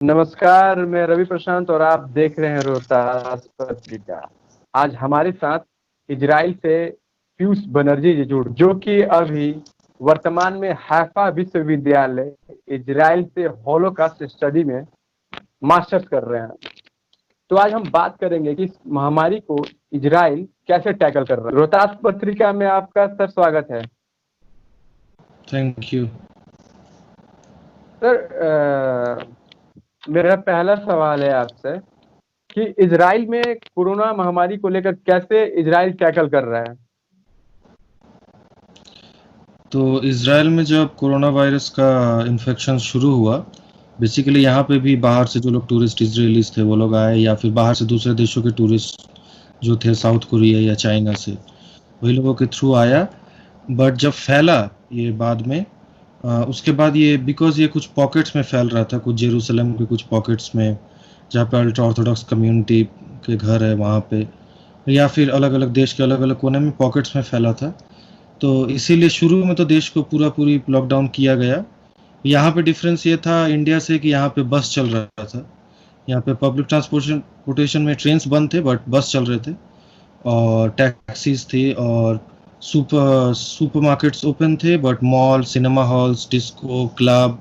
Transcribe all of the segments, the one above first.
नमस्कार, मैं रवि प्रशांत और आप देख रहे हैं रोहतास पत्रिका। आज हमारे साथ इजराइल से पीयूष बनर्जी जी जो कि अभी वर्तमान में हैफा विश्वविद्यालय इजराइल से हॉलोकॉस्ट स्टडी में मास्टर्स कर रहे हैं। तो आज हम बात करेंगे कि इस महामारी को इजराइल कैसे टैकल कर रहा है। रोहतास पत्रिका में आपका सर स्वागत है। Thank you. सर, मेरा पहला सवाल है आपसे कि इजराइल में कोरोना महामारी को लेकर कैसे इजराइल टैकल कर रहा है। तो इज़राइल में जब कोरोना वायरस का इन्फेक्शन शुरू हुआ, बेसिकली यहाँ पे भी बाहर से जो लोग टूरिस्ट इजरायलीज थे वो लोग आए, या फिर बाहर से दूसरे देशों के टूरिस्ट जो थे साउथ कोरिया या चाइना से, वही लोगों के थ्रू आया। बट जब फैला ये बाद में, उसके बाद ये बिकॉज ये कुछ पॉकेट्स में फैल रहा था, कुछ जेरूसलम के कुछ पॉकेट्स में जहाँ पे अल्ट्रा ऑर्थोडॉक्स कम्युनिटी के घर है वहाँ पे, या फिर अलग अलग देश के अलग अलग कोने में पॉकेट्स में फैला था। तो इसीलिए शुरू में तो देश को पूरी लॉकडाउन किया गया। यहाँ पे डिफरेंस ये था इंडिया से कि यहाँ पे बस चल रहा था। यहाँ पे पब्लिक ट्रांसपोर्टेशन में ट्रेन्स बंद थे बट बस चल रहे थे, और टैक्सीज थी, और सुपरमार्केट्स ओपन थे, but mall, cinema halls, disco, club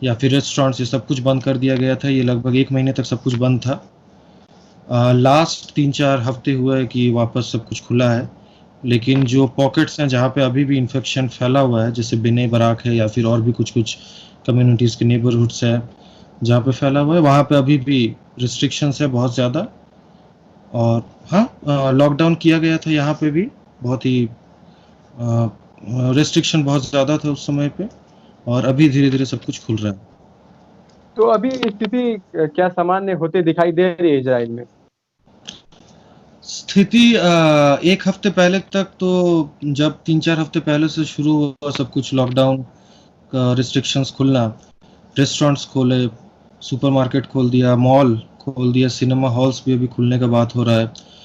या फिर रेस्टोरेंट्स, ये सब कुछ बंद कर दिया गया था। ये लगभग 1 महीने तक सब कुछ बंद था। लास्ट 3-4 हफ्ते हुआ है कि वापस सब कुछ खुला है। लेकिन जो पॉकेट्स हैं जहाँ पे अभी भी इन्फेक्शन फैला हुआ है, जैसे बिने बराक है या फिर और भी कुछ कुछ कम्युनिटीज़ के नेबरहुड्स है जहाँ पे फैला हुआ है, वहाँ पे अभी भी रिस्ट्रिक्शंस है बहुत ज़्यादा। और हाँ, लॉकडाउन किया गया था यहाँ पे भी, बहुत ही रेस्ट्रिक्शन बहुत ज़्यादा था उस समय पे, और अभी धीरे धीरे सब कुछ खुल रहा है। तो अभी स्थिति क्या सामान्य होते दिखाई दे रही है इजराइल में। स्थिति 1 हफ्ते पहले तक तो, जब 3-4 हफ्ते पहले से शुरू हुआ सब कुछ लॉकडाउन का रिस्ट्रिक्शंस खुलना, रेस्टोरेंट्स खोले, सुपरमार्केट खोल दिया, मॉल खोल दिया, सिनेमा हॉल्स भी अभी खुलने का बात हो रहा है।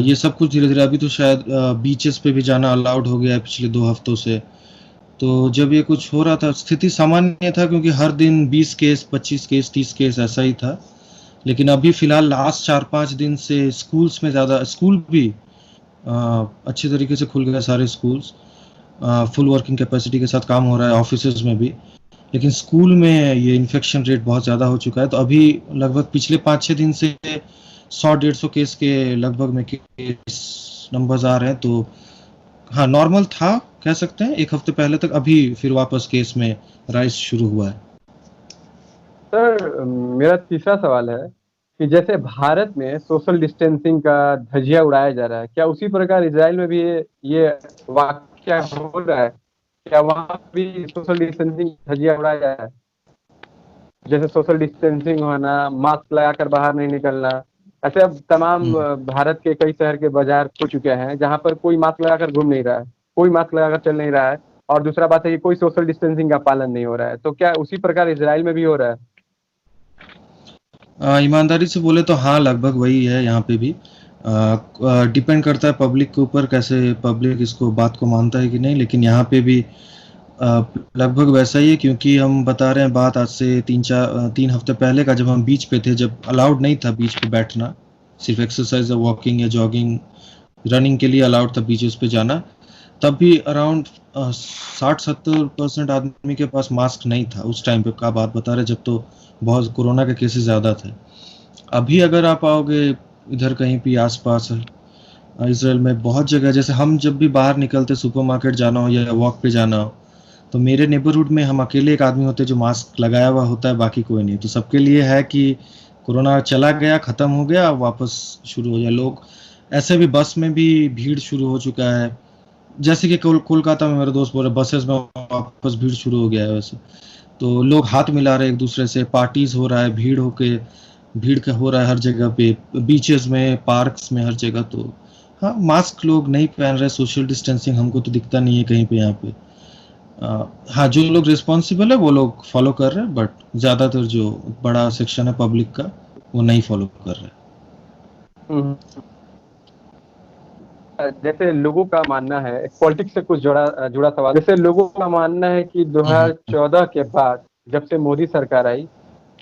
ये सब कुछ धीरे धीरे, अभी तो शायद बीचेस पे भी जाना अलाउड हो गया है पिछले 2 हफ्तों से। तो जब ये कुछ हो रहा था स्थिति सामान्य था, क्योंकि हर दिन 20 केस, 25 केस, 30 केस ऐसा ही था। लेकिन अभी फिलहाल लास्ट 4-5 दिन से स्कूल्स में ज़्यादा, स्कूल भी अच्छे तरीके से खुल गए, सारे स्कूल्स फुल वर्किंग कैपेसिटी के साथ काम हो रहा है, ऑफिसेज में भी। लेकिन स्कूल में ये इन्फेक्शन रेट बहुत ज़्यादा हो चुका है, तो अभी लगभग पिछले 5-6 दिन से 100-150 केस के लगभग में केस नंबर्स आ रहे हैं। तो हाँ, नॉर्मल था कह सकते हैं 1 हफ्ते पहले तक, अभी फिर वापस केस में राइज शुरू हुआ है। सर, मेरा तीसरा सवाल है कि जैसे भारत में सोशल डिस्टेंसिंग का धजिया उड़ाया जा रहा है, क्या उसी प्रकार इजराइल में भी ये वाकया हो रहा है। क्या वहाँ भी सोशल डिस्टेंसिंग धजिया उड़ाया जा रहा है। जैसे सोशल डिस्टेंसिंग होना, मास्क लगाकर बाहर नहीं निकलना। ऐसे अब तमाम भारत के कई शहर के बाजार हो चुके हैं जहाँ पर कोई मास्क लगाकर घूम नहीं रहा है, कोई मास्क लगाकर चल नहीं रहा है। और दूसरा बात है कि कोई सोशल डिस्टेंसिंग का पालन नहीं हो रहा है। तो क्या उसी प्रकार इजराइल में भी हो रहा है। ईमानदारी से बोले तो हाँ, लगभग वही है यहाँ पे भी। डिपेंड करता है पब्लिक के ऊपर, कैसे पब्लिक इसको बात को मानता है कि नहीं। लेकिन यहाँ पे भी लगभग वैसा ही है, क्योंकि हम बता रहे हैं बात आज से 3 हफ्ते पहले का, जब हम बीच पे थे, जब अलाउड नहीं था बीच पे बैठना, सिर्फ एक्सरसाइज या वॉकिंग या जॉगिंग, रनिंग के लिए अलाउड था बीचेस पे जाना। तब भी अराउंड 60-70% आदमी के पास मास्क नहीं था उस टाइम पे का बात बता रहे, जब तो बहुत कोरोना के केसेस ज़्यादा थे। अभी अगर आप आओगे इधर कहीं भी आसपास इसराइल में बहुत जगह, जैसे हम जब भी बाहर निकलते, सुपरमार्केट जाना हो या वॉक पे जाना हो, तो मेरे नेबरहुड में हम अकेले एक आदमी होते जो मास्क लगाया हुआ होता है, बाकी कोई नहीं। तो सबके लिए है कि कोरोना चला गया, ख़त्म हो गया, वापस शुरू हो जाए। लोग ऐसे भी बस में भी भीड़ शुरू हो चुका है, जैसे कि कोलकाता में मेरे दोस्त बोल रहे बसेस में वापस भीड़ शुरू हो गया है वैसे। तो लोग हाथ मिला रहे एक दूसरे से, पार्टीज हो रहा है, भीड़ का हो रहा है हर जगह पे, बीचेस में, पार्क्स में, हर जगह। तो हाँ, मास्क लोग नहीं पहन रहे, सोशल डिस्टेंसिंग हमको तो दिखता नहीं है कहीं पे यहाँ पे। हाँ, जो लोग रिस्पॉन्सिबल है वो लोग फॉलो कर रहे हैं, बट ज़्यादातर जो बड़ा सेक्शन है पब्लिक का वो नहीं फॉलो कर रहे। हम्म। जैसे लोगों का मानना है, पॉलिटिक्स से कुछ जुड़ा सवाल, जैसे लोगों का मानना है कि हम्म, 2014 के बाद जब से मोदी सरकार आई,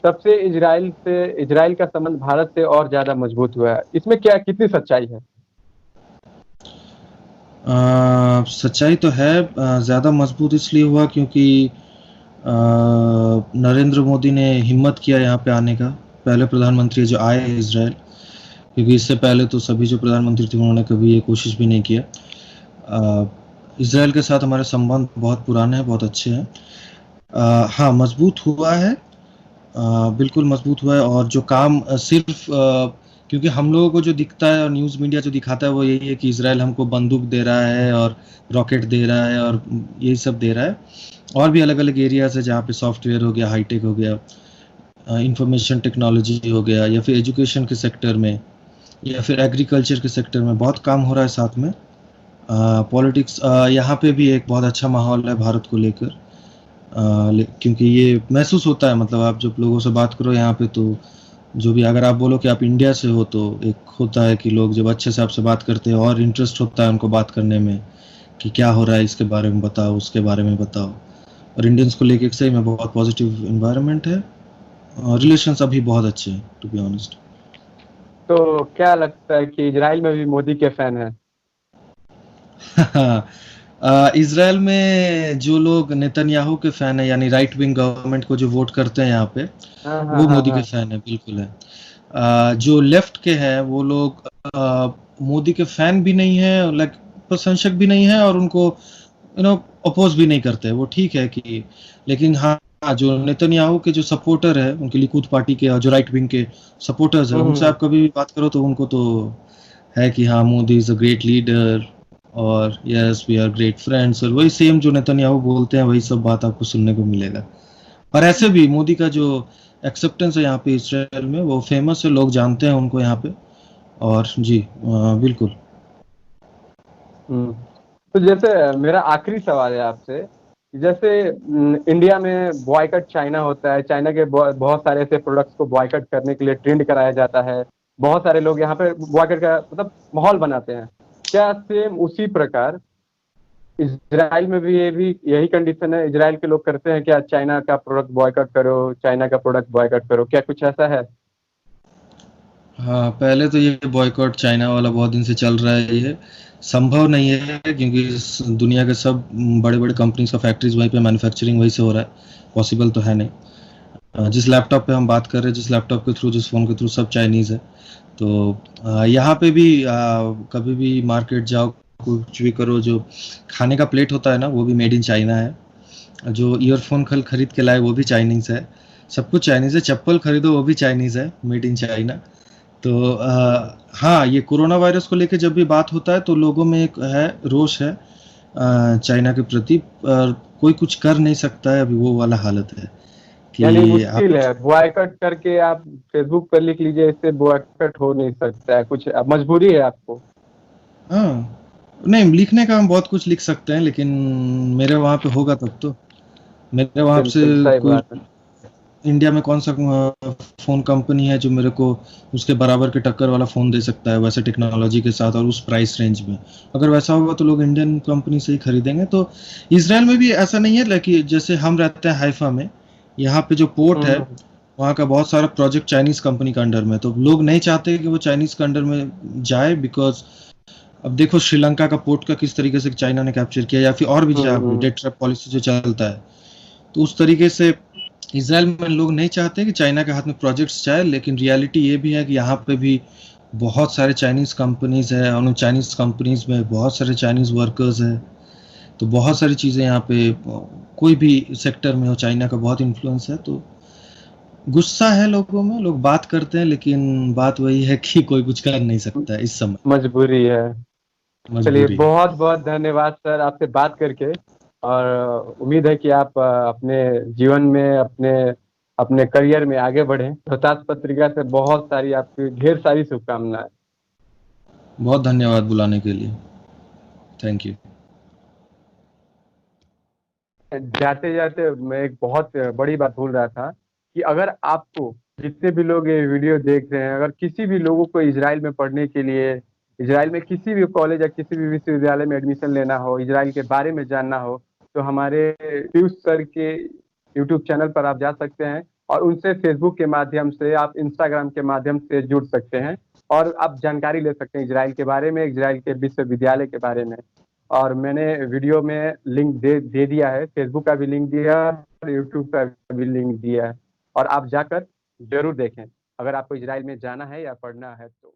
तब से इजराइल का संबंध भारत से और ज्यादा मजबूत हुआ है, इसमें क्या कितनी सच्चाई है? सच्चाई तो है। ज़्यादा मजबूत इसलिए हुआ क्योंकि नरेंद्र मोदी ने हिम्मत किया यहाँ पे आने का। पहले प्रधानमंत्री जो आए हैं इसराइल, क्योंकि इससे पहले तो सभी जो प्रधानमंत्री थे उन्होंने कभी ये कोशिश भी नहीं किया। इसराइल के साथ हमारे संबंध बहुत पुराने हैं, बहुत अच्छे हैं। हाँ, मजबूत हुआ है। बिल्कुल मजबूत हुआ है। और जो काम सिर्फ क्योंकि हम लोगों को जो दिखता है और न्यूज़ मीडिया जो दिखाता है वो यही है कि इसराइल हमको बंदूक दे रहा है और रॉकेट दे रहा है और यही सब दे रहा है। और भी अलग अलग एरियाज है जहाँ पे सॉफ्टवेयर हो गया, हाईटेक हो गया, इंफॉर्मेशन टेक्नोलॉजी हो गया, या फिर एजुकेशन के सेक्टर में, या फिर एग्रीकल्चर के सेक्टर में बहुत काम हो रहा है साथ में। पॉलिटिक्स यहाँ पे भी एक बहुत अच्छा माहौल है भारत को लेकर। क्योंकि ये महसूस होता है, मतलब आप जब लोगों से बात करो यहाँ पे तो जो भी, अगर आप बोलो कि आप इंडिया से हो तो एक होता है कि लोग जब अच्छे से आपसे बात करते हैं और इंटरेस्ट होता है उनको बात करने में कि क्या हो रहा है, इसके बारे में बताओ, उसके बारे में बताओ। और इंडियंस को लेके सही में बहुत पॉजिटिव इन्वायरमेंट है और रिलेशंस अभी बहुत अच्छे हैं, टू बी ऑनेस्ट। तो क्या लगता है कि इजराइल में भी मोदी के फैन हैं? इसराइल में जो लोग नेतन्याहू के फैन है, यानी राइट विंग गवर्नमेंट को जो वोट करते हैं यहाँ पे, हाँ हाँ वो हाँ मोदी के हाँ। फैन है, बिल्कुल है। जो लेफ्ट के हैं वो लोग मोदी के फैन भी नहीं है, लाइक प्रशंसक भी नहीं है, और उनको अपोज भी नहीं करते। वो ठीक है कि, लेकिन हाँ, जो नेतन्याहू के जो सपोर्टर है, उनके लिकुद पार्टी के और जो राइट विंग के सपोर्टर्स है, उनसे हम्म। आप कभी भी बात करो तो उनको तो है कि हाँ, Modi is a great leader और yes we are great friends, और वही सेम जो नेतन्याहू बोलते हैं वही सब बात आपको सुनने को मिलेगा। और ऐसे भी मोदी का जो एक्सेप्टेंस है यहाँ पे इसराइल में वो फेमस है, लोग जानते हैं उनको यहाँ पे। और जी, बिल्कुल। हम्म। तो जैसे मेरा आखिरी सवाल है आपसे, जैसे इंडिया में बॉयकट चाइना होता है, चाइना के बहुत सारे ऐसे प्रोडक्ट्स को बॉयकट करने के लिए ट्रेंड कराया जाता है, बहुत सारे लोग यहाँ पे बॉयकट का मतलब माहौल बनाते हैं। क्या सेम उसी प्रकार इजराइल में भी ये भी यही कंडीशन है? इजराइल के लोग करते हैं क्या, चाइना का प्रोडक्ट बॉयकट करो, चाइना का प्रोडक्ट बॉयकट करो, क्या कुछ ऐसा है? हाँ, पहले तो ये बॉयकॉट चाइना वाला बहुत दिन से चल रहा है। ये संभव नहीं है क्योंकि दुनिया के सब बड़े बड़े कंपनीज का फैक्ट्रीज वहीं पे मैन्युफैक्चरिंग वहीं से हो रहा है, पॉसिबल तो है नहीं। जिस लैपटॉप पे हम बात कर रहे हैं, जिस लैपटॉप के थ्रू, जिस फ़ोन के थ्रू, सब चाइनीज़ है। तो यहाँ पे भी कभी भी मार्केट जाओ, कुछ भी करो, जो खाने का प्लेट होता है ना वो भी मेड इन चाइना है, जो ईयरफोन कल खरीद के लाए वो भी चाइनीज़ है, सब कुछ चाइनीज़ है, चप्पल खरीदो वो भी चाइनीज़ है, मेड इन चाइना। तो हाँ, ये कोरोना वायरस को लेके जब भी बात होता है तो लोगों में एक है, रोष है चाइना के प्रति, पर कोई कुछ कर नहीं सकता है, अभी वो वाला हालत है यानी कि आप। मुश्किल है बॉयकट करके, आप फेसबुक पर लिख लीजिए, इससे बॉयकट हो नहीं सकता है, कुछ अब मजबूरी है आपको। हाँ, नहीं, लिखने का हम बहुत कुछ लिख सकते हैं लेकिन मेरे वहाँ पे होगा तब तो। मेरे वहाँ से बिल्कुल सही कोई, बात है। इंडिया में कौन सा फ़ोन कंपनी है जो मेरे को उसके बराबर के टक्कर वाला फ़ोन दे सकता है वैसे टेक्नोलॉजी के साथ और उस प्राइस रेंज में? अगर वैसा होगा तो लोग इंडियन कंपनी से ही खरीदेंगे। तो इसराइल में भी ऐसा नहीं है, लेकिन जैसे हम रहते हैं हाइफा में, यहाँ पे जो पोर्ट है हम्म। वहाँ का बहुत सारा प्रोजेक्ट चाइनीज़ कंपनी का अंडर में, तो लोग नहीं चाहते कि वो चाइनीज़ के अंडर में जाए, बिकॉज अब देखो श्रीलंका का पोर्ट का किस तरीके से चाइना ने कैप्चर किया, या फिर और भी जगह पे हम्म। डेट ट्रैप पॉलिसी जो चलता है, तो उस तरीके से इसराइल में लोग नहीं चाहते कि चाइना के हाथ में प्रोजेक्ट्स जाए। लेकिन रियलिटी ये भी है कि यहाँ पे भी बहुत सारे चाइनीज़ कंपनीज हैं और उन चाइनीज़ कंपनीज में बहुत सारे चाइनीज़ वर्कर्स हैं। तो बहुत सारी चीज़ें यहाँ पे कोई भी सेक्टर में हो, चाइना का बहुत इन्फ्लुएंस है। तो गुस्सा है लोगों में, लोग बात करते हैं, लेकिन बात वही है कि कोई कुछ कर नहीं सकता है इस समय, मजबूरी है। चलिए, मजबूरी है। बहुत बहुत धन्यवाद सर आपसे बात करके। और उम्मीद है कि आप अपने जीवन में, अपने अपने करियर में आगे बढ़ें। रोहतास पत्रिका से बहुत सारी आपकी ढेर सारी शुभकामनाएं। बहुत धन्यवाद बुलाने के लिए, थैंक यू। जाते जाते मैं एक बहुत बड़ी बात भूल रहा था कि अगर आपको, जितने भी लोग ये वीडियो देख रहे हैं, अगर किसी भी लोगों को इजराइल में पढ़ने के लिए, इजराइल में किसी भी कॉलेज या किसी भी विश्वविद्यालय में एडमिशन लेना हो, इजराइल के बारे में जानना हो, तो हमारे पीयूष सर के यूट्यूब चैनल पर आप जा सकते हैं और उनसे फेसबुक के माध्यम से, आप इंस्टाग्राम के माध्यम से जुड़ सकते हैं और आप जानकारी ले सकते हैं इजराइल के बारे में, इजराइल के विश्वविद्यालय के बारे में। और मैंने वीडियो में लिंक दे दिया है, फेसबुक का भी लिंक दिया है और यूट्यूब का भी लिंक दिया है, और आप जाकर जरूर देखें अगर आपको इजराइल में जाना है या पढ़ना है तो।